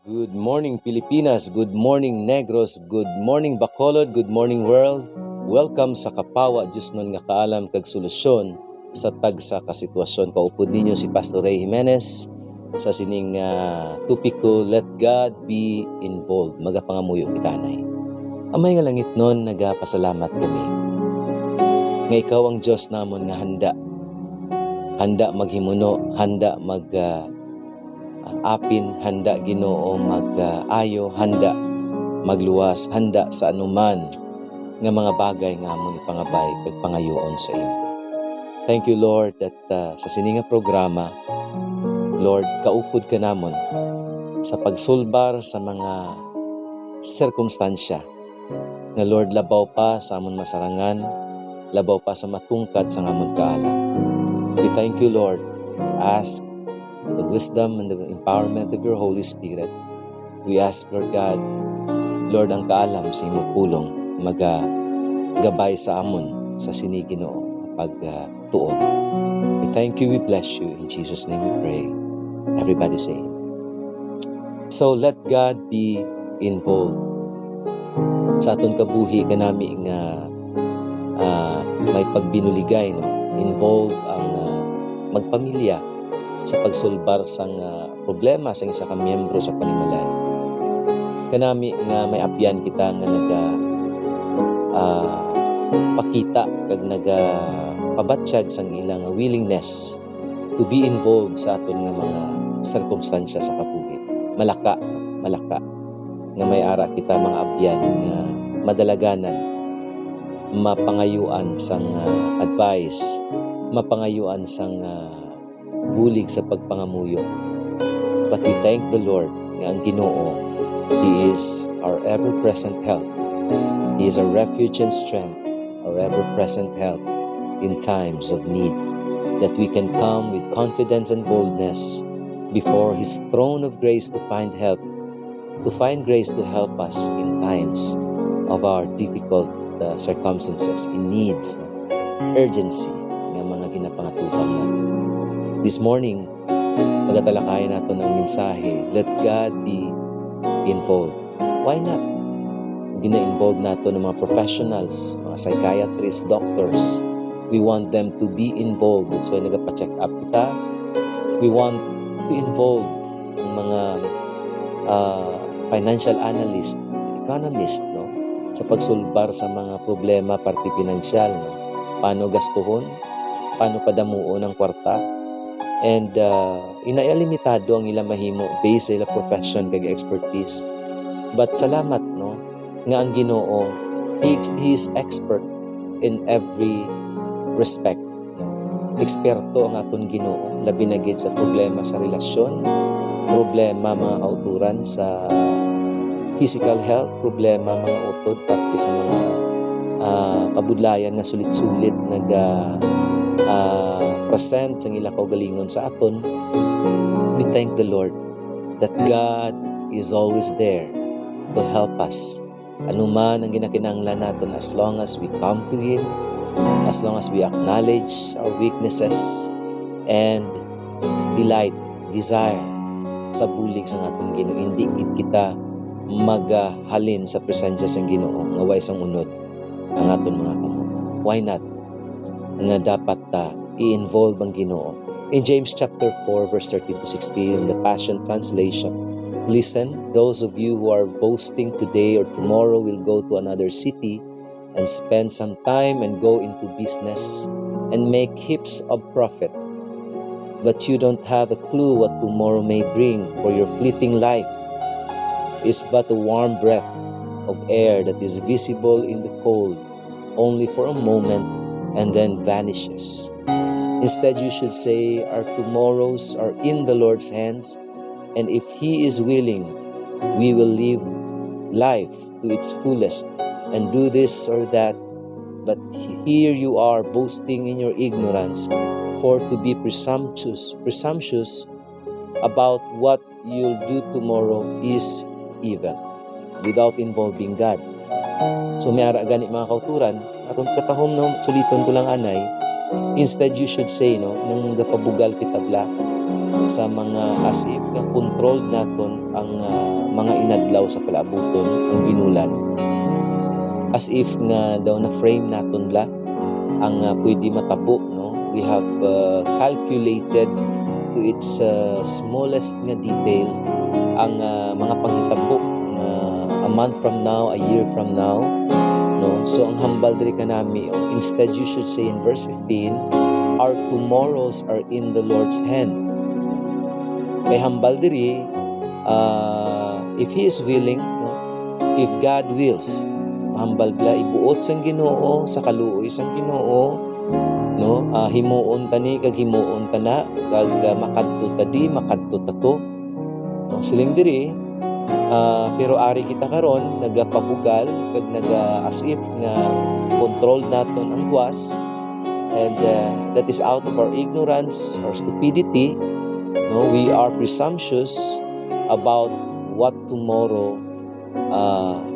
Good morning Pilipinas, good morning Negros, good morning Bacolod, good morning world. Welcome sa Kapawa Diyos nun nga kaalam kag solusyon sa tagsa ka sitwasyon. Kaupod ninyo si Pastor Ray Jimenez sa sining tupiko, Let God Be Involved. Magapangamuyo kitanay. Amay nga langit nun, nagapasalamat kami. Nga ikaw ang Diyos namon nga handa maghimuno, handa apin, handa Ginoo mag-ayo, handa magluwas, handa sa anuman nga mga bagay nga amon ipangabay kag pangayoon sa imo. Thank you Lord that sa sininga programa, Lord, kaupod ka namon sa pagsulbar sa mga sirkumstansya nga Lord, labaw pa sa amon masarangan, labaw pa sa matungkad sa amon kaalam. We thank you Lord. We ask the wisdom and the empowerment of your Holy Spirit. We ask, Lord God, Lord, ang kaalam sa imong pulong magagabay sa amon sa siniginoo pagtuon. We thank you, we bless you. In Jesus' name we pray. Everybody say amen. So, let God be involved. Sa aton kabuhi kanami nga may pagbinuligay, no? Involve ang magpamilya sa pagsulbar sang problema sa isa ka miyembro sa panimalay. Kanami nga may apyan kita nga pakita kag pabatsyag sang ilang willingness to be involved sa aton nga mga sirkumstansya sa kabuhi. Malaka nga may ara kita mga apyan nga madalaganan, mapangayuan sang advice, mapangayuan sang bulig sa pagpangamuyo. But we thank the Lord nga ang Ginoo, He is our ever-present help. He is our refuge and strength, our ever-present help in times of need, that we can come with confidence and boldness before His throne of grace to find help, to find grace to help us in times of our difficult circumstances, in needs, urgency, nga mga ginapangatuban natin. This morning, pagatalakayan natin ng mensahe, let God be involved. Why not? Gina-involve natin ng mga professionals, mga psychiatrists, doctors. We want them to be involved. That's why nagpa-check up kita. We want to involve ang mga financial analyst, economist, no? Sa pagsulbar sa mga problema parti pinansyal, no? Paano gastuhon, paano padamuon ang kwarta, and inalimitado ang ilang mahimo based sa ilang profession kag expertise. But salamat, no, nga ang Ginoo, He is expert in every respect, no. Eksperto ang aton Ginoo labi na gid sa problema sa relasyon, problema mga kauturan sa physical health, problema mga utod parte sa mga kabudlayan nga sulit-sulit present sa ila kaugalingon sa aton. We thank the Lord that God is always there to help us. Anuman ang ginakinahanglan naton, as long as we come to Him, as long as we acknowledge our weaknesses and desire sa bulig sa atong Ginoo. Hindi kita magahalin sa presensya sa Ginoo nga way sang unod ang aton mga kamot. Why not? Nga dapat i-involve ang Ginoo. In James chapter 4 verse 13 to 16 in the Passion Translation, listen, those of you who are boasting today or tomorrow will go to another city and spend some time and go into business and make heaps of profit. But you don't have a clue what tomorrow may bring, for your fleeting life is but a warm breath of air that is visible in the cold only for a moment and then vanishes. Instead, you should say, our tomorrows are in the Lord's hands, and if He is willing, we will live life to its fullest and do this or that. But here you are boasting in your ignorance, for to be presumptuous about what you'll do tomorrow is evil, without involving God. So may ara gani mga kauturan, atong katahom no, suliton ko lang anay, instead you should say, no, nang gapabugal kitabla sa mga as if na controlled naton ang inadlaw sa palaabuton ang binulan. As if nga daw na frame naton la ang pwede matabo, no? We have calculated to its smallest nga detail ang mga panghitabo nga a month from now, a year from now, no? So ang hambal diri kanami, instead you should say in verse 15, our tomorrows are in the Lord's hand. Kay hambal diri, if He is willing, no? If God wills, hambal bla ibuot sang Ginoo sa kaluoy sang Ginoo, no? Himuon tani kag himuon tana kag makadto tadi makadto tato, no? Siling diri, pero ari kita karon nagapabugal kag as if nga control naton ang guwas, and that is out of our ignorance or stupidity. No, we are presumptuous about what tomorrow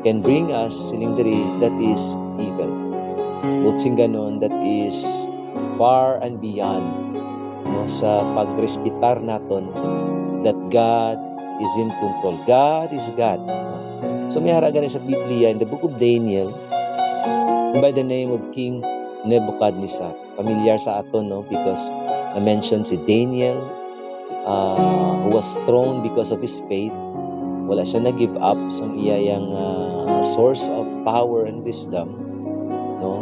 can bring us. Siling diri, that is evil. Butsing ganon, that is far and beyond, no, sa pagrespetar naton that God is in control. God is God. So may haragan sa Biblia in the book of Daniel by the name of King Nebuchadnezzar. Familiar sa aton, no, because na-mention si Daniel, who was thrown because of his faith. Wala siya na-give up sa iyang source of power and wisdom, no?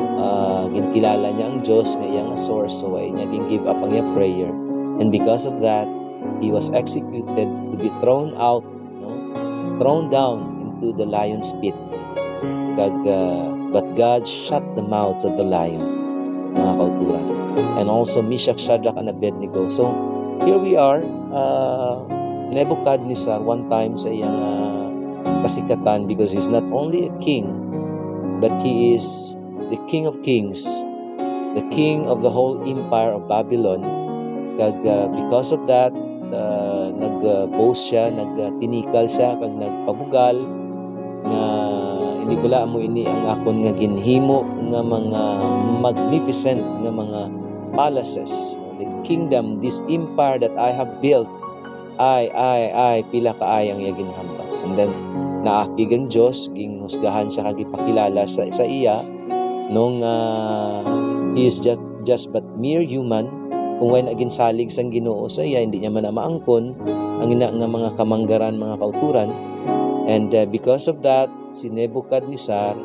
Ginkilala niya ang Diyos nga iyang source, so ay niya give up ang iyang prayer, and because of that he was executed to be thrown out, no? Thrown down into the lion's pit. But God shut the mouths of the lion, mga kauturan, and also Meshach, Shadrach, and Abednego. So here we are, Nebuchadnezzar one time sa iyang kasikatan, because he's not only a king, but he is the King of Kings, the king of the whole empire of Babylon. Because of that, nag-boast siya, nagtinikal siya, kag nagpabugal nga hindi pala mo ini ang akon nga ginhimo nga mga magnificent nga mga palaces, the kingdom, this empire that I have built, ay pila kaayang ya ginhambal. And then naakig ang Diyos, ginhusgahan siya kag ipakilala sa iya nung he is just but mere human. Kung way naging salig sang Ginoo sa iya, hindi niya man maangkon ang ina nga mga kamanggaran, mga kauturan. And because of that, si Nebuchadnezzar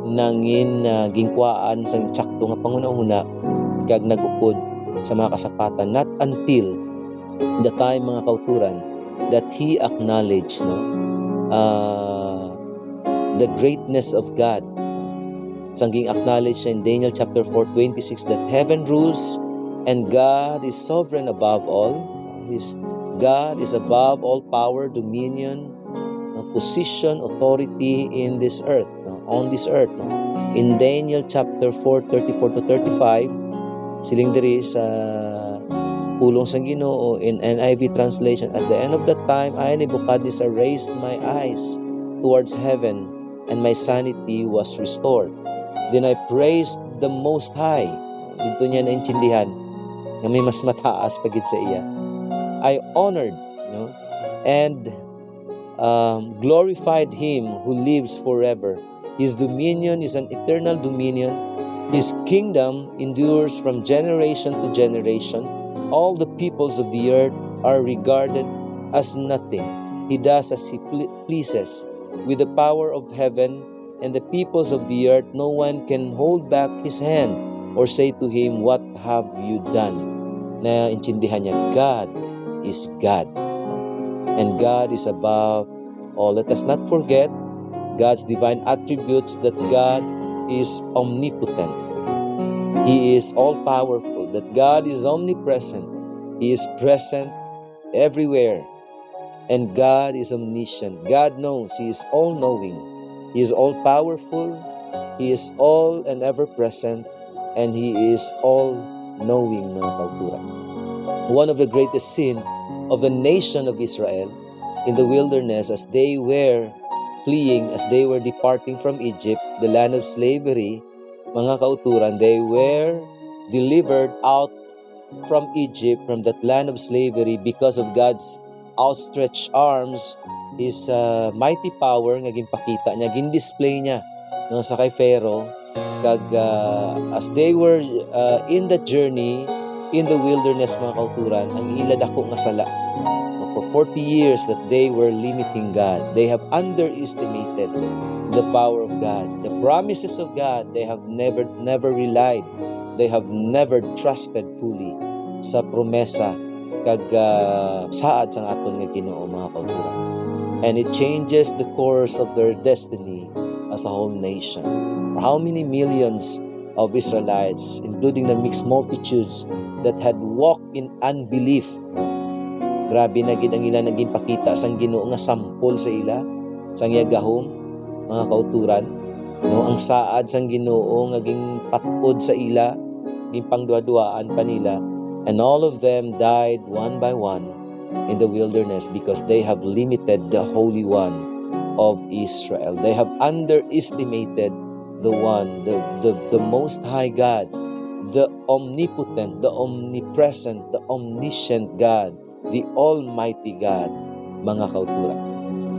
nangin gingkwaan sang tsakto nga pangunahuna kag nagupod sa mga kasapatan, not until the time, mga kauturan, that he acknowledged, no, the greatness of God. Sanging acknowledge in Daniel chapter 4:26 that heaven rules and God is sovereign above all. God is above all power, dominion, position, authority in this earth, on this earth. In Daniel chapter 4:34-35, siling diri sa pulong sang Ginoo in NIV translation, at the end of that time, I, Nebuchadnezzar, raised my eyes towards heaven, and my sanity was restored. Then I praised the Most High. Dito niya naintindihan na may mas mataas pagid sa iya. I honored, no, and glorified Him who lives forever. His dominion is an eternal dominion. His kingdom endures from generation to generation. All the peoples of the earth are regarded as nothing. He does as He pleases. With the power of heaven and the peoples of the earth, no one can hold back His hand or say to Him, "What have you done?" Na intindihan niya, God is God. And God is above all. Let us not forget God's divine attributes, that God is omnipotent. He is all-powerful, that God is omnipresent. He is present everywhere. And God is omniscient. God knows. He is all-knowing. He is all-powerful. He is all and ever-present. And He is all-knowing, mga kauturan. One of the greatest sin of the nation of Israel in the wilderness, as they were fleeing, as they were departing from Egypt, the land of slavery, mga kauturan, they were delivered out from Egypt, from that land of slavery, because of God's outstretched arms His mighty power nga ginpakita niya, gin-display niya no, sa kay Pharaoh kag as they were in the journey in the wilderness mga kauturan, ang ila dako nga sala. No, for 40 years that they were limiting God. They have underestimated the power of God, the promises of God. They have never relied. They have never trusted fully sa promesa kag saad sang aton nga Ginoo mga kauturan. And it changes the course of their destiny as a whole nation. For how many millions of Israelites, including the mixed multitudes that had walked in unbelief. Grabe na gid ang ila naging pakita sang Ginoo nga sampol sa ila, sang yagahom mga kauturan. No, ang saad sang Ginoo nga ging patod sa ila, ging pangduwa-duaan pa nila. And all of them died one by one in the wilderness because they have limited the Holy One of Israel. They have underestimated the one, the Most High God, the omnipotent, the omnipresent, the omniscient God, the Almighty God, mga kauturan.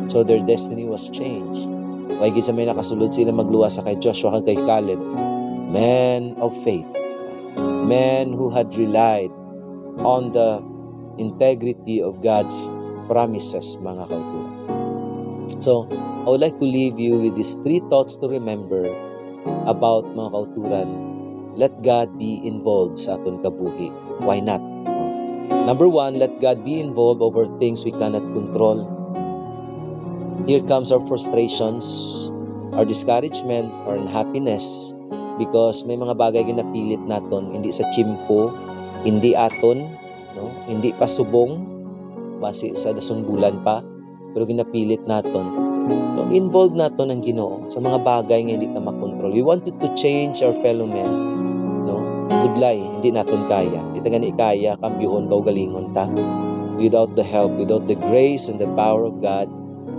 So their destiny was changed. Why gid sa may nakasulod sila magluwas sa kay Joshua kag kay Caleb, men of faith, men who had relied on the integrity of God's promises, mga kauturan. So, I would like to leave you with these 3 thoughts to remember about mga kauturan. Let God be involved sa aton kabuhi. Why not? Number 1, let God be involved over things we cannot control. Here comes our frustrations, our discouragement, or unhappiness because may mga bagay ginapilit naton hindi sa chimpo, hindi aton, no? Hindi pa subong, base sa dasunggulan pa, pero ginapilit naton. No? Involved naton ang Ginoo sa mga bagay nga hindi ta makontrol. We wanted to change our fellow men. No? Budlay, hindi naton kaya. Hindi ta gani kaya, kambyuhon ka o galingon ta. Without the help, without the grace and the power of God,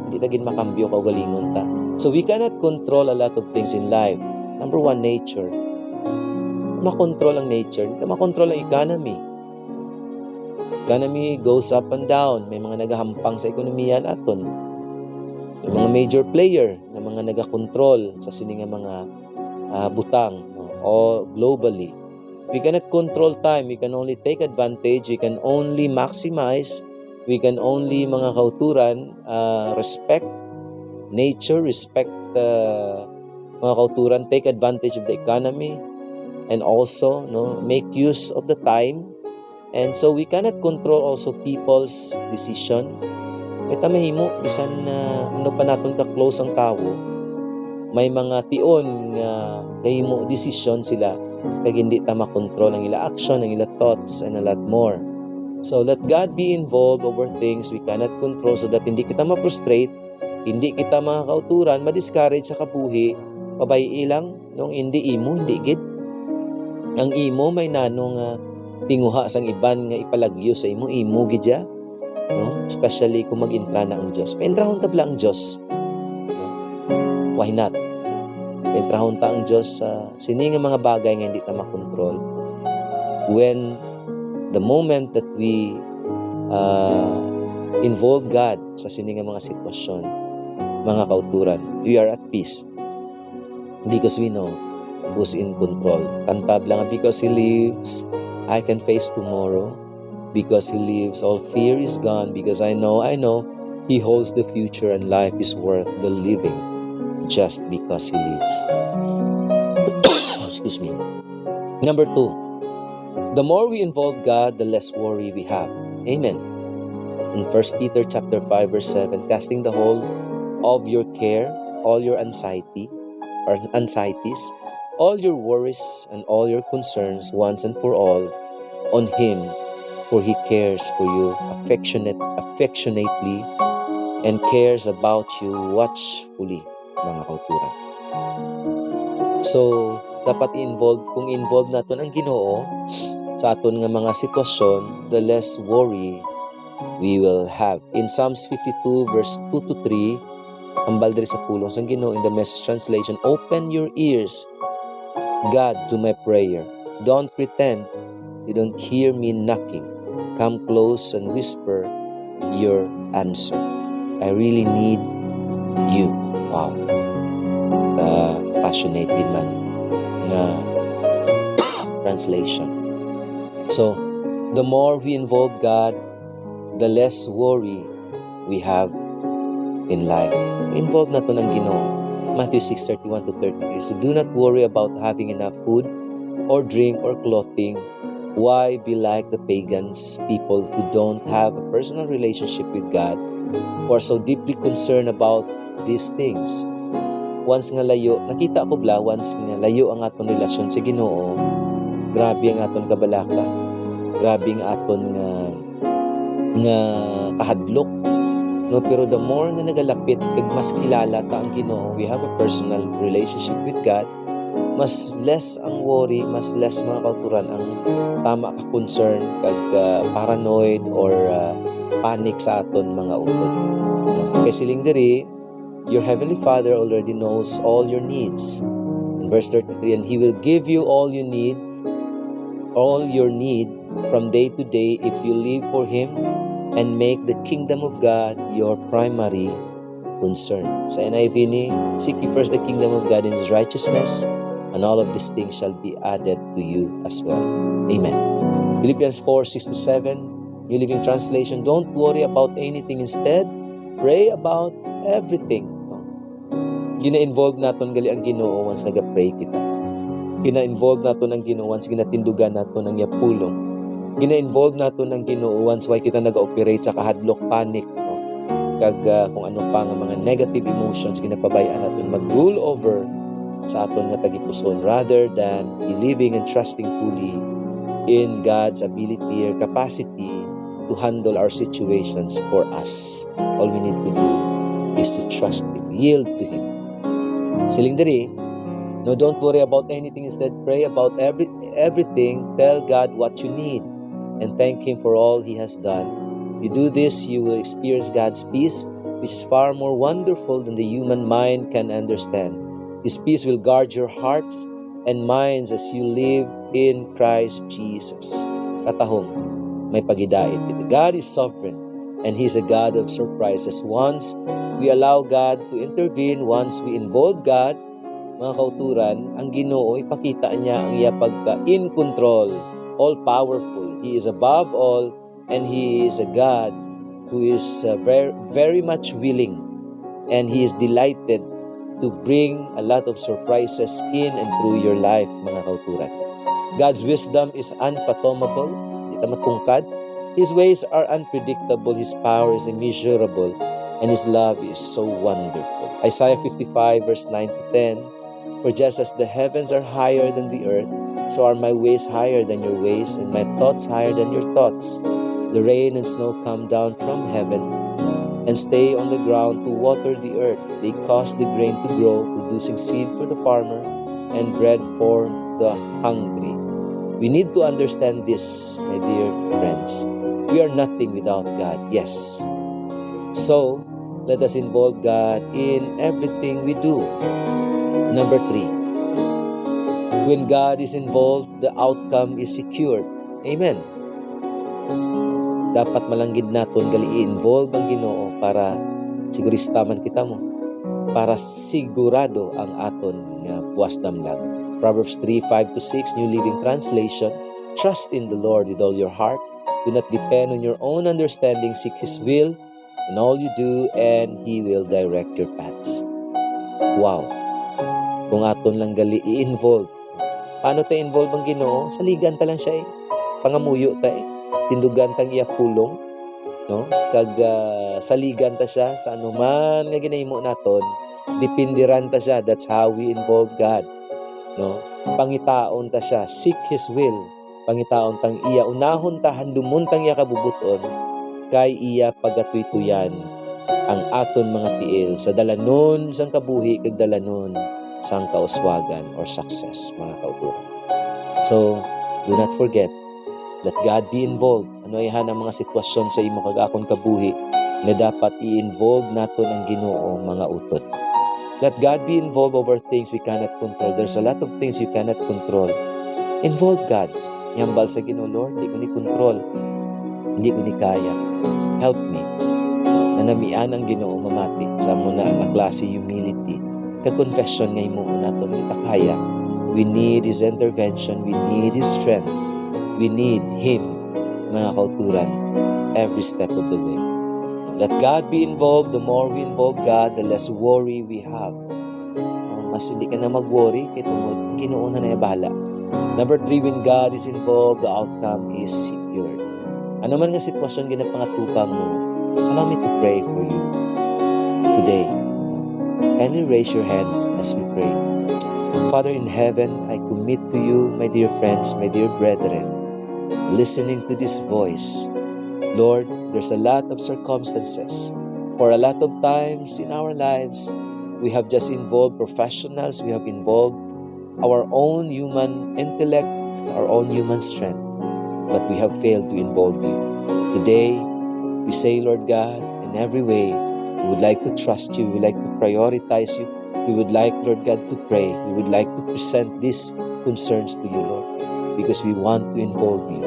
hindi ta gin makambyo ka o galingon ta. So we cannot control a lot of things in life. Number 1, nature. Makontrol ang nature, hindi makontrol ang economy. Economy goes up and down. May mga nagahampang sa ekonomiya naton. May mga major player na mga nagakontrol sa sining mga butang, no? O globally. We cannot control time. We can only take advantage. We can only maximize. We can only mga kauturan respect nature, respect mga kauturan, take advantage of the economy, and also make use of the time. And so we cannot control also people's decision. May tamahimo bisan ano pa naton ka close ang tawo, may mga tion nga kahimo decision sila kag hindi ta makontrol ang ila action, ang ila thoughts, and a lot more. So let God be involved over things we cannot control so that hindi kita ma-frustrate, hindi kita mga kauturan ma-discourage sa kabuhi. Pabay ilang nung hindi imo, hindi gid. Ang imo may nanong tinguha sang iban nga ipalagyo sa imo gid ya, no? Especially kung mag-intra na ang Dios. Paintrahon tabla ang Dios. No? Why not? Paintrahon ta ang Dios sa sini nga mga bagay nga hindi ta makontrol. When the moment that we involve God sa sini nga mga sitwasyon, mga kauturan, we are at peace because we know who's in control. Kantab lang, because He lives, I can face tomorrow. Because He lives, all fear is gone. Because I know He holds the future and life is worth the living just because He lives. Excuse me. Number 2, the more we involve God, the less worry we have. Amen. In 1 Peter chapter 5 verse 7, casting the whole of your care, all your anxieties, all your worries and all your concerns once and for all on Him, for He cares for you affectionately and cares about you watchfully, mga kauturan. So, dapat kung involved natin ang Ginoo sa aton nga mga sitwasyon, the less worry we will have. In Psalms 52 verse 2 to 3, ambal diri sa pulong sang Ginoo in the Message translation, open your ears, God, to my prayer. Don't pretend you don't hear me knocking. Come close and whisper your answer. I really need you. Wow. Passionate din man na translation. So, the more we involve God, the less worry we have in life. So, involve na to ng Ginoo. Matthew 6:31 to 33. So, do not worry about having enough food or drink or clothing. Why be like the pagans, people who don't have a personal relationship with God, who are so deeply concerned about these things? Once nga layo, nakita ko bla, once nga layo ang aton relasyon sa Ginoo, grabe ang aton kabalaka, grabe ang aton nga kahadlok, no? Pero the more nga nagalapit kag mas kilala ta ang Ginoo, we have a personal relationship with God, mas less ang worry, mas less mga kauturan ang tama ka concern kag paranoid or panic sa aton mga utod. No? Kay siling diri, your Heavenly Father already knows all your needs. In verse 33, and He will give you all your need from day to day if you live for Him and make the kingdom of God your primary concern. Sa NIV ni, seek ye first the kingdom of God and His righteousness, and all of these things shall be added to you as well. Amen. Philippians 4:6-7, New Living Translation, don't worry about anything. Instead, pray about everything. Gina-involve naton gali ang Ginoo once naga-pray kita. Gina-involve naton ang Ginoo once ginatindugan naton ang yapulong. Gina-involve naton ang Ginoo once why kita naga-operate sa kahadlok, panic, no? Kag kung ano pa nga mga negative emotions ginapabayaan naton mag-rule over sa aton nga tagipuson, rather than believing and trusting fully in God's ability or capacity to handle our situations for us. All we need to do is to trust Him, yield to Him. Siling diri, no, don't worry about anything. Instead, pray about everything. Tell God what you need and thank Him for all He has done. If you do this, you will experience God's peace, which is far more wonderful than the human mind can understand. His peace will guard your hearts and minds as you live in Christ Jesus. Katahom, may pagidait. God is sovereign and He is a God of surprises. Once we allow God to intervene, once we involve God, mga kauturan, ang Ginoo, ipakita niya ang iya pagka-in control, all-powerful. He is above all and He is a God who is very, very much willing, and He is delighted to bring a lot of surprises in and through your life, mga kauturan. God's wisdom is unfathomable, di ta matungkad. His ways are unpredictable, His power is immeasurable, and His love is so wonderful. Isaiah 55 verse 9-10, for just as the heavens are higher than the earth, so are my ways higher than your ways, and my thoughts higher than your thoughts. The rain and snow come down from heaven and stay on the ground to water the earth. They cause the grain to grow, producing seed for the farmer and bread for the hungry. We need to understand this, my dear friends. We are nothing without God, yes. So, let us involve God in everything we do. Number 3, when God is involved, the outcome is secured. Amen. Dapat malanggid naton gali i-involve ang Ginoo para siguristaman kita mo, para sigurado ang aton nga buwas damlag. Proverbs 3:5-6, New Living Translation, trust in the Lord with all your heart. Do not depend on your own understanding. Seek His will in all you do, and He will direct your paths. Wow! Kung aton lang gali i-involve. Paano tayo involve ang Ginoo? Saligan ta lang siya Pangamuyo ta tindugan tang iya pulong, no? Kag saligan ta siya sa anuman nga ginahimo naton, dipindiran ta siya. That's how we involve God, no? Pangitaon ta siya, seek His will. Pangitaon tang iya, unahon ta handumon tang iya kabubuton, kay iya pagatuytuyan ang aton mga tiil sa dalanon sang kabuhi kag dalanon sang kauswagan or success, mga kauturan. So, do not forget, let God be involved. Ano ihan ang mga sitwasyon sa imo kag akon kabuhi nga dapat i-involve naton ang Ginoo, mga utod. Let God be involved over things we cannot control. There's a lot of things you cannot control. Involve God. Yambal sa Ginoo, Lord, hindi ko ni control. Hindi ko ni kaya. Help me. na namian ang Ginoo mamati sa mo na nga klase humility ka-confession ngay mo naton kita kaya. We need His intervention, we need His strength, we need Him mga kauturan every step of the way. Let God be involved. The more we involve God, the less worry we have. Mas hindi ka na mag-worry kay tungod Ginoo na naibala. Number 3, when God is involved, the outcome is secured. Ano man nga sitwasyon ginapangatupang mo, allow me to pray for you today. Kindly raise your hand as we pray. Father in heaven, I commit to you, my dear friends, my dear brethren, listening to this voice. Lord, there's a lot of circumstances. For a lot of times in our lives, we have just involved professionals, we have involved our own human intellect, our own human strength, but we have failed to involve you. Today, we say, Lord God, in every way, we would like to trust you, we would like to prioritize you, we would like, Lord God, to pray, we would like to present these concerns to you, Lord, because we want to involve you.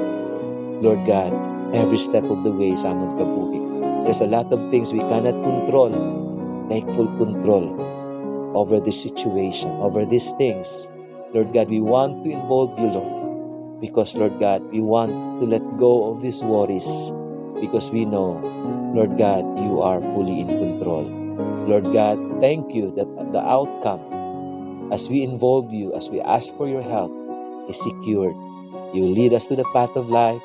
Lord God, every step of the way sa amon kabuhi. There's a lot of things we cannot control. Take full control over this situation, over these things. Lord God, we want to involve you, Lord, because, Lord God, we want to let go of these worries because we know, Lord God, you are fully in control. Lord God, thank you that the outcome, as we involve you, as we ask for your help, is secured. You lead us to the path of life,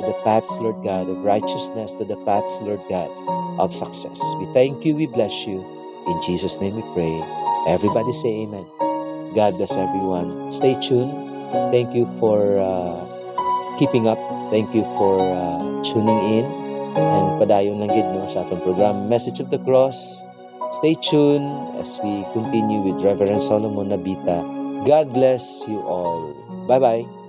to the paths, Lord God, of righteousness, to the paths, Lord God, of success. We thank you, we bless you. In Jesus' name we pray. Everybody say amen. God bless everyone. Stay tuned. Thank you for keeping up. Thank you for tuning in. And padayon lang gid no sa atong program, Message of the Cross. Stay tuned as we continue with Reverend Solomon Nabita. God bless you all. Bye-bye.